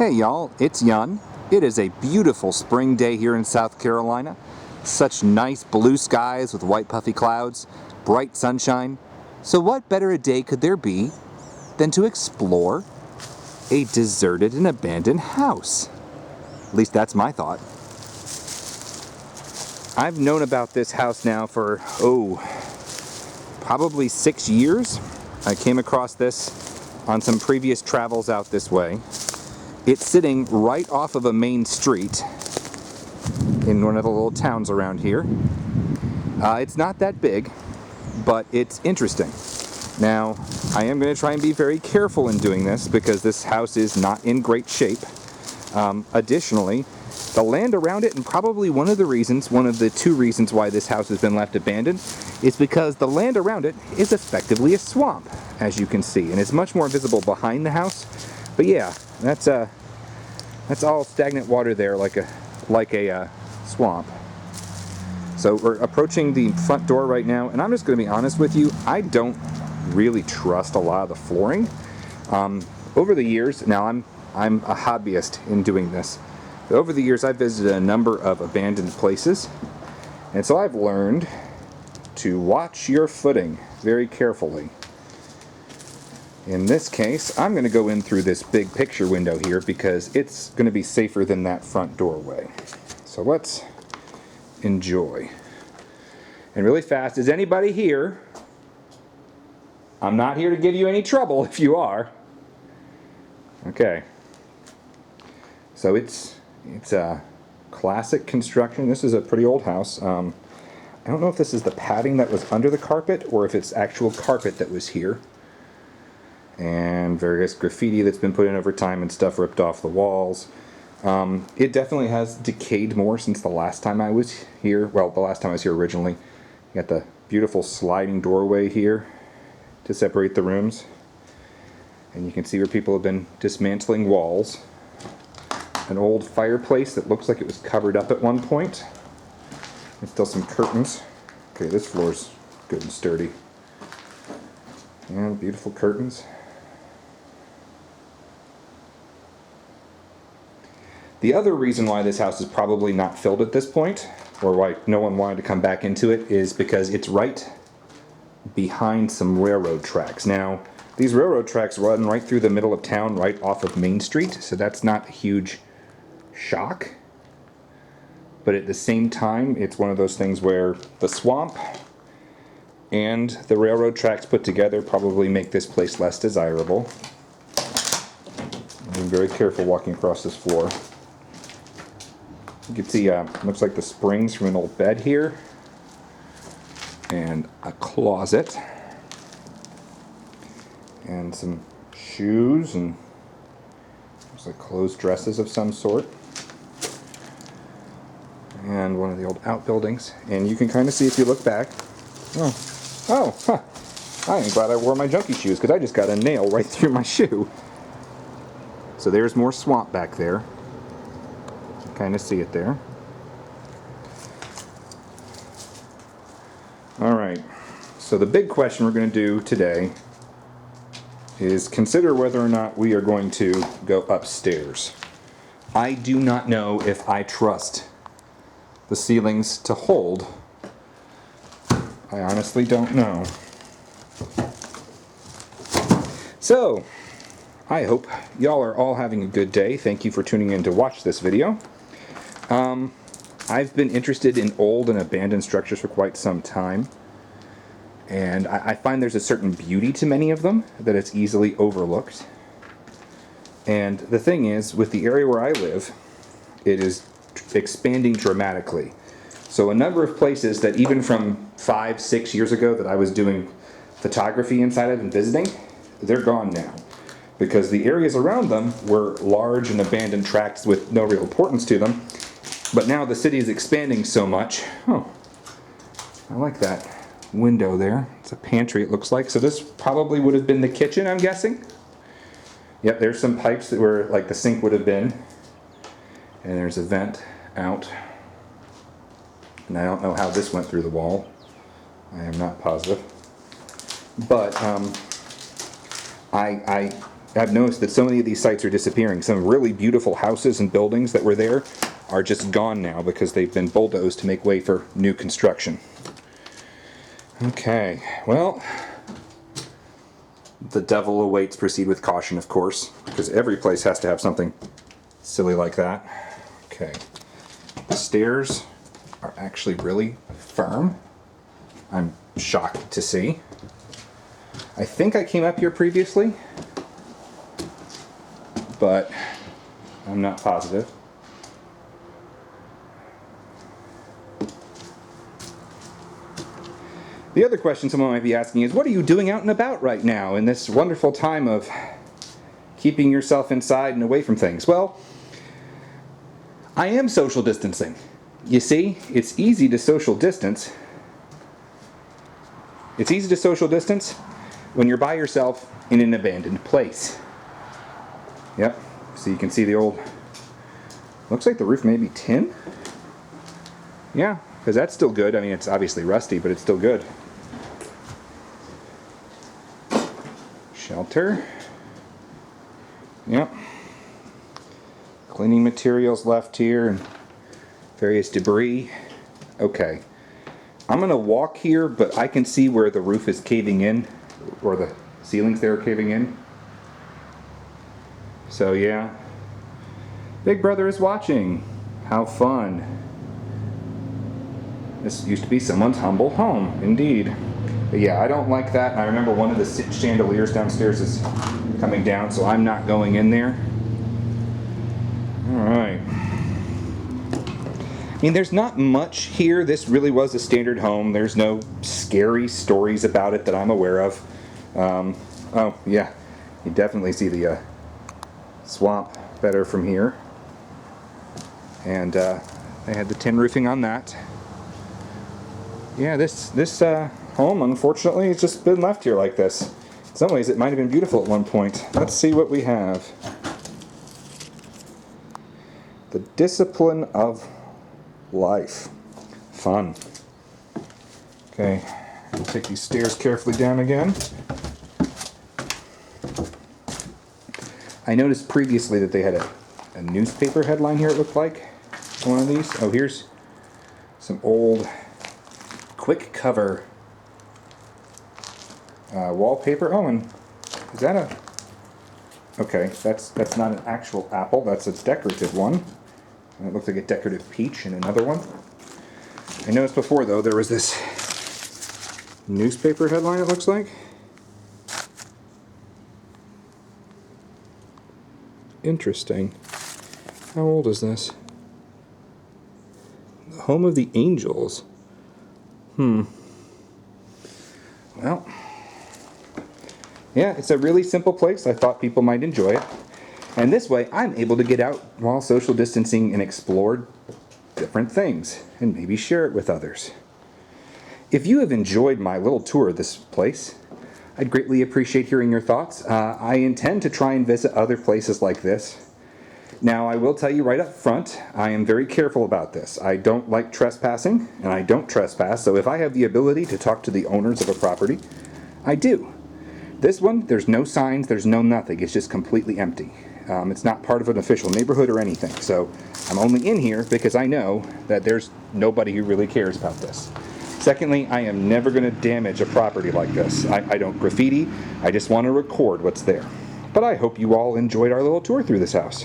Hey y'all, it's Yun. It is a beautiful spring day here in South Carolina. Such nice blue skies with white puffy clouds, bright sunshine. So what better a day could there be than to explore a deserted and abandoned house? At least that's my thought. I've known about this house now for, probably 6 years. I came across this on some previous travels out this way. It's sitting right off of a main street in one of the little towns around here. It's not that big, but it's interesting. Now, I am going to try and be very careful in doing this because this house is not in great shape. Additionally, the land around it, and probably one of the two reasons why this house has been left abandoned, is because the land around it is effectively a swamp, as you can see, and it's much more visible behind the house. But yeah, that's all stagnant water there, like a swamp. So we're approaching the front door right now, and I'm just going to be honest with you. I don't really trust a lot of the flooring. Over the years, now I'm a hobbyist in doing this. But over the years, I've visited a number of abandoned places, and so I've learned to watch your footing very carefully. In this case, I'm going to go in through this big picture window here because it's going to be safer than that front doorway. So let's enjoy. And really fast, is anybody here? I'm not here to give you any trouble if you are. Okay. So it's a classic construction. This is a pretty old house. I don't know if this is the padding that was under the carpet or if it's actual carpet that was here. And various graffiti that's been put in over time and stuff ripped off the walls. It definitely has decayed more since the last time I was here. Well, the last time I was here originally. You got the beautiful sliding doorway here to separate the rooms. And you can see where people have been dismantling walls. An old fireplace that looks like it was covered up at one point. There's still some curtains. Okay, this floor's good and sturdy. And beautiful curtains. The other reason why this house is probably not filled at this point, or why no one wanted to come back into it, is because it's right behind some railroad tracks. Now, these railroad tracks run right through the middle of town, right off of Main Street, so that's not a huge shock. But at the same time, it's one of those things where the swamp and the railroad tracks put together probably make this place less desirable. I'm being very careful walking across this floor. You can see, looks like the springs from an old bed here. And a closet. And some shoes and looks like clothes dresses of some sort. And one of the old outbuildings. And you can kind of see if you look back. I am glad I wore my junkie shoes because I just got a nail right through my shoe. So there's more swamp back there. You kind of see it there. Alright, so the big question we're going to do today is consider whether or not we are going to go upstairs. I do not know if I trust the ceilings to hold. I honestly don't know. So, I hope y'all are all having a good day. Thank you for tuning in to watch this video. I've been interested in old and abandoned structures for quite some time. And I find there's a certain beauty to many of them that it's easily overlooked. And the thing is, with the area where I live, it is expanding dramatically. So a number of places that even from 5-6 years ago that I was doing photography inside of and visiting, they're gone now. Because the areas around them were large and abandoned tracts with no real importance to them. But now the city is expanding so much. Oh, I like that window there. It's a pantry, it looks like. So this probably would have been the kitchen, I'm guessing. Yep, there's some pipes that were like the sink would have been. And there's a vent out. And I don't know how this went through the wall. I am not positive. But I I've noticed that so many of these sites are disappearing. Some really beautiful houses and buildings that were there are just gone now because they've been bulldozed to make way for new construction. Okay, well, the devil awaits. Proceed with caution, of course, because every place has to have something silly like that. Okay, the stairs are actually really firm. I'm shocked to see. I think I came up here previously, but I'm not positive. The other question someone might be asking is, what are you doing out and about right now in this wonderful time of keeping yourself inside and away from things? Well, I am social distancing. You see, it's easy to social distance. It's easy to social distance when you're by yourself in an abandoned place. Yep, so you can see the old, looks like the roof may be tin. Yeah, because that's still good. I mean, it's obviously rusty, but it's still good. Shelter. Yep. Cleaning materials left here and various debris. Okay. I'm going to walk here, but I can see where the roof is caving in, or the ceilings there are caving in. So yeah. Big Brother is watching. How fun. This used to be someone's humble home, indeed. But yeah, I don't like that. I remember one of the chandeliers downstairs is coming down, so I'm not going in there. Alright. I mean, there's not much here. This really was a standard home. There's no scary stories about it that I'm aware of. Oh, yeah. You definitely see the swamp better from here. And they had the tin roofing on that. Yeah, this home, unfortunately, has just been left here like this. In some ways, it might have been beautiful at one point. Let's see what we have. The discipline of life. Fun. Okay, I'll take these stairs carefully down again. I noticed previously that they had a newspaper headline here, it looked like. One of these. Oh, here's some old quick cover wallpaper. Oh, and is that a... Okay, that's not an actual apple, that's a decorative one. And it looks like a decorative peach in another one. I noticed before, though, there was this newspaper headline, it looks like. Interesting. How old is this? The Home of the Angels. Well, yeah, it's a really simple place. I thought people might enjoy it. And this way, I'm able to get out while social distancing and explore different things and maybe share it with others. If you have enjoyed my little tour of this place, I'd greatly appreciate hearing your thoughts. I intend to try and visit other places like this. Now, I will tell you right up front, I am very careful about this. I don't like trespassing, and I don't trespass, so if I have the ability to talk to the owners of a property, I do. This one, there's no signs, there's no nothing, it's just completely empty. It's not part of an official neighborhood or anything, so I'm only in here because I know that there's nobody who really cares about this. Secondly, I am never going to damage a property like this. I don't graffiti, I just want to record what's there. But I hope you all enjoyed our little tour through this house.